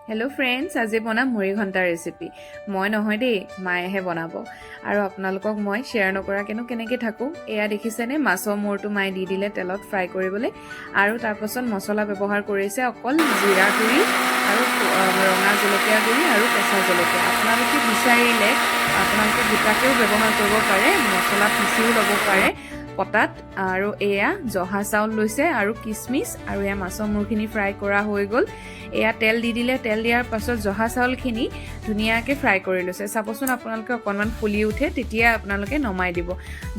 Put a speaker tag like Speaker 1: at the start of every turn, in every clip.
Speaker 1: Hello' friends, আজি বনাম মুৰি ঘণ্টা ৰেচিপি। মই নহয় দেই, মায়েহে বনাব। আৰু আপোনালোকক মই শ্বেয়াৰ নকৰাকেনো কেনেকৈ থাকোঁ। এয়া দেখিছেনে, মাছৰ মূৰটো মায়ে দি দিলে তেলত ফ্ৰাই কৰিবলৈ। আৰু তাৰপাছত মছলা ব্যৱহাৰ কৰিছে অকল জিৰা গুড়ি আৰু ৰঙা জলকীয়া গুড়ি আৰু কেঁচা জলকীয়া। আপোনালোকে বিচাৰিলে আপোনালোকে গোটাকৈও ব্যৱহাৰ কৰিব পাৰে, মছলা পিচিও ল'ব পাৰে পটাত। আৰু এয়া জহা চাউল লৈছে আৰু কিচমিচ, আৰু এয়া মাছৰ মূৰখিনি ফ্ৰাই কৰা হৈ গ'ল। এয়া তেল দি দিলে, তেল দিয়াৰ পাছত জহা চাউলখিনি ধুনীয়াকৈ ফ্ৰাই কৰি লৈছে। চাবচোন আপোনালোকে অকণমান ফুলি উঠে, তেতিয়া আপোনালোকে নমাই দিব।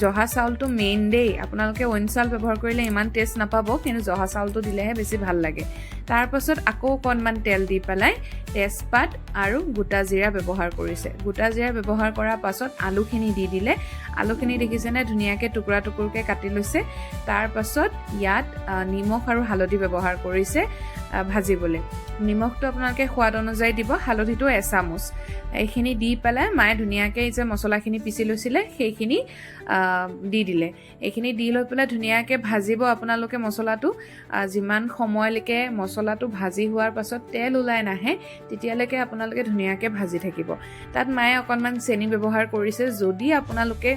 Speaker 1: জহা চাউলটো মেইন দেই, আপোনালোকে অইন চাউল ব্যৱহাৰ কৰিলে ইমান টেষ্ট নাপাব, কিন্তু জহা চাউলটো দিলেহে বেছি ভাল লাগে। তাৰপাছত আকৌ অকণমান তেল দি পেলাই তেজপাত আৰু গোটা জিৰা ব্যৱহাৰ কৰিছে। গোটা জিৰা ব্যৱহাৰ কৰাৰ পাছত আলুখিনি দি দিলে। আলুখিনি দেখিছেনে, ধুনীয়াকৈ টুকুৰা টুকুৰকৈ কাটি লৈছে। তাৰপাছত ইয়াত নিমখ আৰু হালধি ব্যৱহাৰ কৰিছে ভাজিবলৈ। নিমখটো আপোনালোকে সোৱাদ অনুযায়ী দিব, হালধিটো এচামুচ। এইখিনি দি পেলাই মায়ে ধুনীয়াকৈ যে মছলাখিনি পিচি লৈছিলে সেইখিনি দি দিলে। এইখিনি দি লৈ পেলাই ধুনীয়াকৈ ভাজিব আপোনালোকে মছলাটো। যিমান সময়লৈকে মছলাটো ভাজি হোৱাৰ পাছত তেল ওলাই নাহে, তেতিয়ালৈকে আপোনালোকে ধুনীয়াকৈ ভাজি থাকিব। তাত মায়ে অকণমান চেনি ব্যৱহাৰ কৰিছে। যদি আপোনালোকে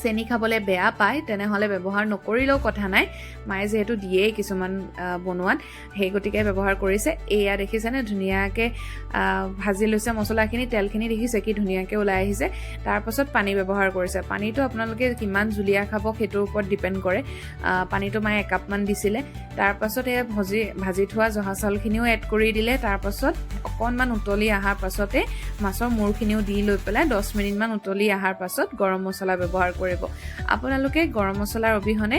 Speaker 1: চেনি খাবলৈ বেয়া পায় তেনেহ'লে ব্যৱহাৰ নকৰিলেও কথা নাই, মায়ে যিহেতু দিয়েই কিছুমান বনোৱাত, সেই গতিকে ব্যৱহাৰ কৰিছে। এয়া দেখিছেনে, ধুনীয়াকৈ ভাজি লৈছে মছলাখিনি, তেলখিনি দেখিছে কি ধুনীয়াকৈ ওলাই আহিছে। তাৰপাছত পানী ব্যৱহাৰ কৰিছে। পানীটো আপোনালোকে কিমান জুলীয়া খাব সেইটোৰ ওপৰত ডিপেণ্ড কৰে। পানীটো মায়ে 1 কাপমান দিছিলে। তাৰপাছত এয়া ভাজি থোৱা জহা চাউলখিনিও এড কৰি দিলে। তাৰপাছত অকণমান উতলি অহাৰ পাছতে মাছৰ মূৰখিনিও দি লৈ পেলাই 10 মিনিটমান উতলি অহাৰ পাছত গৰম মছলা ব্যৱহাৰ কৰিব। আপোনালোকে গৰম মছলাৰ অবিহনে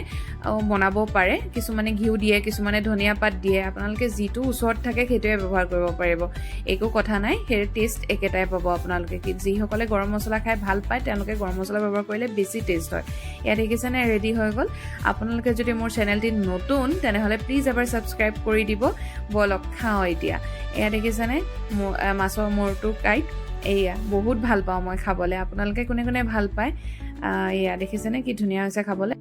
Speaker 1: বনাব পাৰে। কিছুমানে ঘিউ দিয়ে, কিছুমানে ধনিয়া পাত দিয়ে। আপোনালোকে যিটো ওচৰত থাকে সেইটোৱে ব্যৱহাৰ কৰিব পাৰিব, একো কথা নাই। সেই টেষ্ট একেটাই পাব আপোনালোকে। যিসকলে গৰম মছলা খাই ভাল পায় তেওঁলোকে গৰম মছলা ব্যৱহাৰ কৰিলে বেছি টেষ্ট হয়। এয়া দেখিছেনে, ৰেডি হৈ গ'ল। আপোনালোকে যদি মোৰ চেনেলটি নতুন তেনেহ'লে প্লিজ এবাৰ ছাবস্ক্ৰাইব কৰি দিব। বলক খাওঁ এতিয়া। এয়া দেখিছেনে, মাছৰ মূৰটো কাইট। এয়া বহুত ভাল পাওঁ মই খাবলৈ। আপোনালোকে কোনে কোনে ভাল পায়, এয়া দেখিছেনে কি ধুনীয়া হৈছে খাবলৈ।